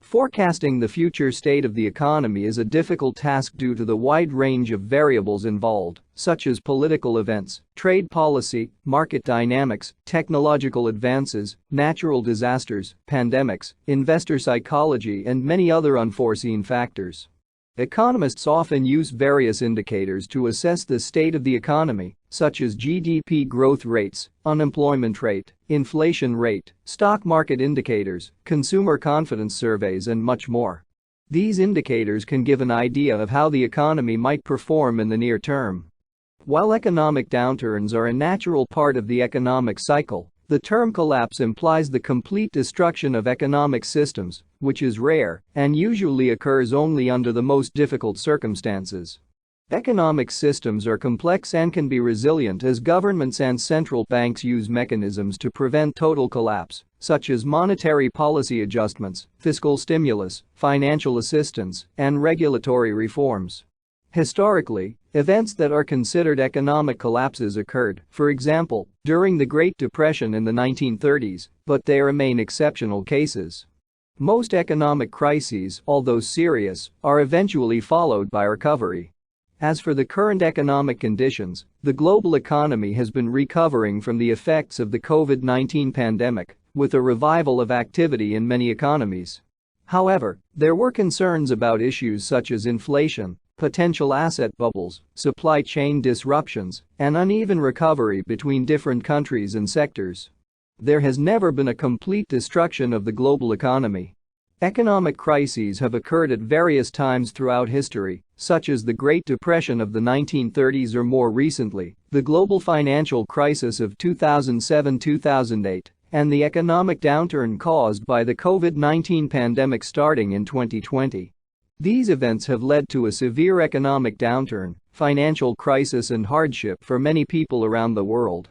Forecasting the future state of the economy is a difficult task due to the wide range of variables involved, such as political events, trade policy, market dynamics, technological advances, natural disasters, pandemics, investor psychology, and many other unforeseen factors. Economists often use various indicators to assess the state of the economy, such as GDP growth rates, unemployment rate, inflation rate, stock market indicators, consumer confidence surveys, and much more. These indicators can give an idea of how the economy might perform in the near term. While economic downturns are a natural part of the economic cycle, the term collapse implies the complete destruction of economic systems, which is rare and usually occurs only under the most difficult circumstances. Economic systems are complex and can be resilient as governments and central banks use mechanisms to prevent total collapse, such as monetary policy adjustments, fiscal stimulus, financial assistance, and regulatory reforms. Historically, events that are considered economic collapses occurred, for example, during the Great Depression in the 1930s, but they remain exceptional cases. Most economic crises, although serious, are eventually followed by recovery. As for the current economic conditions, the global economy has been recovering from the effects of the COVID-19 pandemic, with a revival of activity in many economies. However, there were concerns about issues such as inflation, potential asset bubbles, supply chain disruptions, and uneven recovery between different countries and sectors. There has never been a complete destruction of the global economy. Economic crises have occurred at various times throughout history, such as the Great Depression of the 1930s or more recently, the global financial crisis of 2007-2008, and the economic downturn caused by the COVID-19 pandemic starting in 2020. These events have led to a severe economic downturn, financial crisis, and hardship for many people around the world.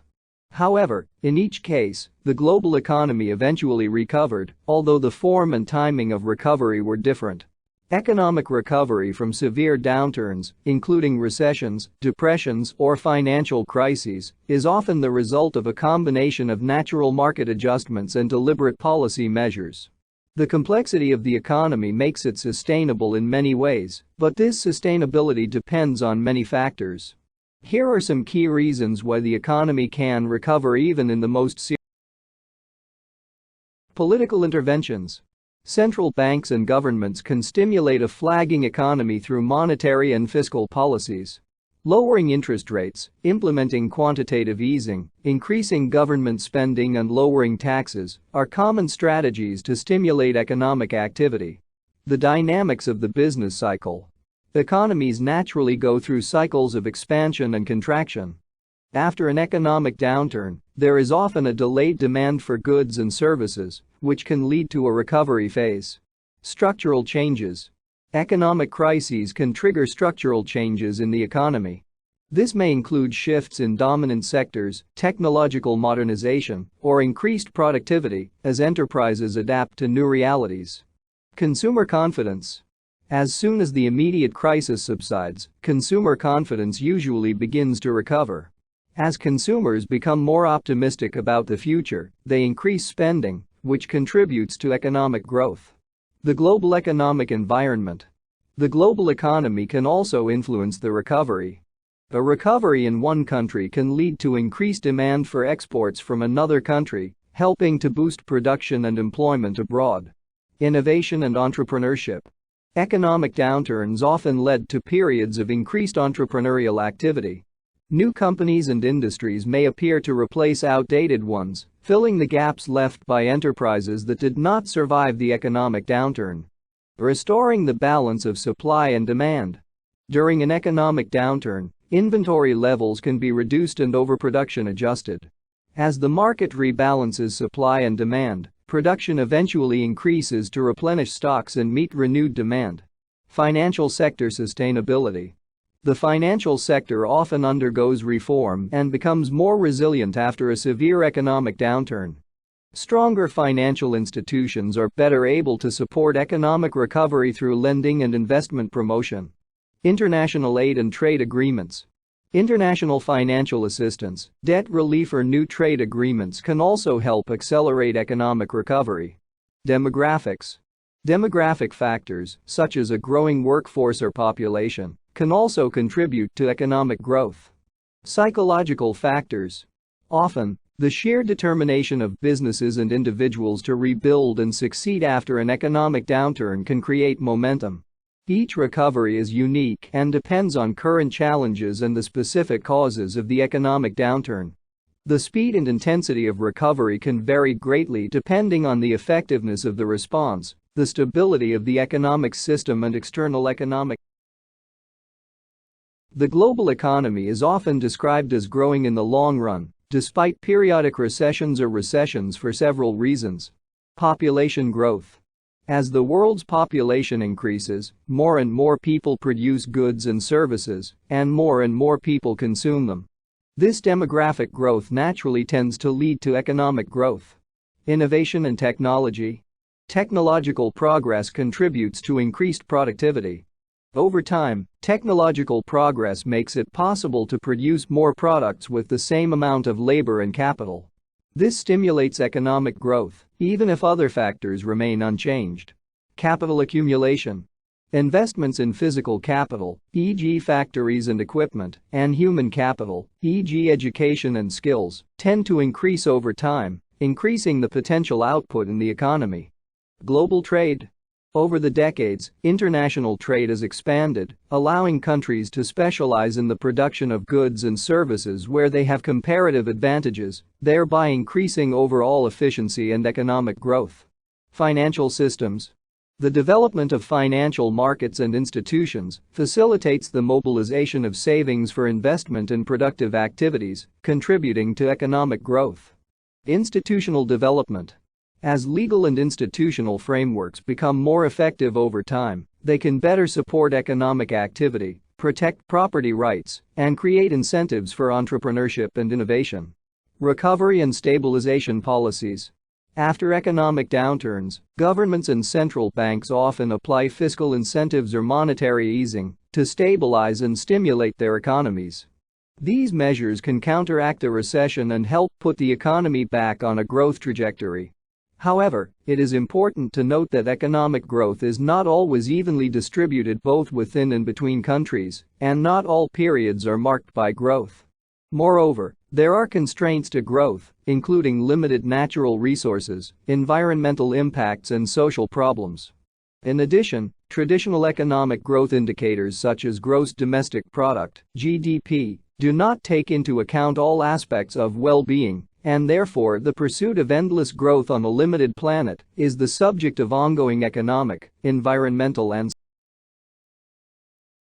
However, in each case, the global economy eventually recovered, although the form and timing of recovery were different. Economic recovery from severe downturns, including recessions, depressions, or financial crises, is often the result of a combination of natural market adjustments and deliberate policy measures. The complexity of the economy makes it sustainable in many ways, but this sustainability depends on many factors. Here are some key reasons why the economy can recover even in the most serious. Political interventions. Central banks and governments can stimulate a flagging economy through monetary and fiscal policies. Lowering interest rates, implementing quantitative easing, increasing government spending, and lowering taxes are common strategies to stimulate economic activity. The dynamics of the business cycle. Economies naturally go through cycles of expansion and contraction. After an economic downturn, there is often a delayed demand for goods and services, which can lead to a recovery phase. Structural changes. Economic crises can trigger structural changes in the economy. This may include shifts in dominant sectors, technological modernization, or increased productivity as enterprises adapt to new realities. Consumer confidence. As soon as the immediate crisis subsides, consumer confidence usually begins to recover. As consumers become more optimistic about the future, they increase spending, which contributes to economic growth. The global economic environment. The global economy can also influence the recovery. A recovery in one country can lead to increased demand for exports from another country, helping to boost production and employment abroad. Innovation and entrepreneurship. Economic downturns often led to periods of increased entrepreneurial activity. New companies and industries may appear to replace outdated ones, filling the gaps left by enterprises that did not survive the economic downturn. Restoring the balance of supply and demand. During an economic downturn, inventory levels can be reduced and overproduction adjusted. As the market rebalances supply and demand, production eventually increases to replenish stocks and meet renewed demand. Financial sector sustainability. The financial sector often undergoes reform and becomes more resilient after a severe economic downturn. Stronger financial institutions are better able to support economic recovery through lending and investment promotion. International aid and trade agreements. International financial assistance, debt relief, or new trade agreements can also help accelerate economic recovery. Demographics. Demographic factors, such as a growing workforce or population, can also contribute to economic growth. Psychological factors. Often, the sheer determination of businesses and individuals to rebuild and succeed after an economic downturn can create momentum. Each recovery is unique and depends on current challenges and the specific causes of the economic downturn. The speed and intensity of recovery can vary greatly depending on the effectiveness of the response, the stability of the economic system, and external economic. The global economy is often described as growing in the long run, despite periodic recessions or recessions, for several reasons. Population growth. As the world's population increases, more and more people produce goods and services, and more people consume them. This demographic growth naturally tends to lead to economic growth. Innovation and technology. Technological progress contributes to increased productivity. Over time, technological progress makes it possible to produce more products with the same amount of labor and capital. This stimulates economic growth, even if other factors remain unchanged. Capital accumulation. Investments in physical capital, e.g. factories and equipment, and human capital, e.g. education and skills, tend to increase over time, increasing the potential output in the economy. Global trade. Over the decades, international trade has expanded, allowing countries to specialize in the production of goods and services where they have comparative advantages, thereby increasing overall efficiency and economic growth. Financial systems. The development of financial markets and institutions facilitates the mobilization of savings for investment in productive activities, contributing to economic growth. Institutional development. As legal and institutional frameworks become more effective over time, they can better support economic activity, protect property rights, and create incentives for entrepreneurship and innovation. Recovery and stabilization policies. After economic downturns, governments and central banks often apply fiscal incentives or monetary easing to stabilize and stimulate their economies. These measures can counteract a recession and help put the economy back on a growth trajectory. However, it is important to note that economic growth is not always evenly distributed both within and between countries, and not all periods are marked by growth. Moreover, there are constraints to growth, including limited natural resources, environmental impacts, and social problems. In addition, traditional economic growth indicators such as gross domestic product (GDP) do not take into account all aspects of well-being, and therefore the pursuit of endless growth on a limited planet is the subject of ongoing economic, environmental, and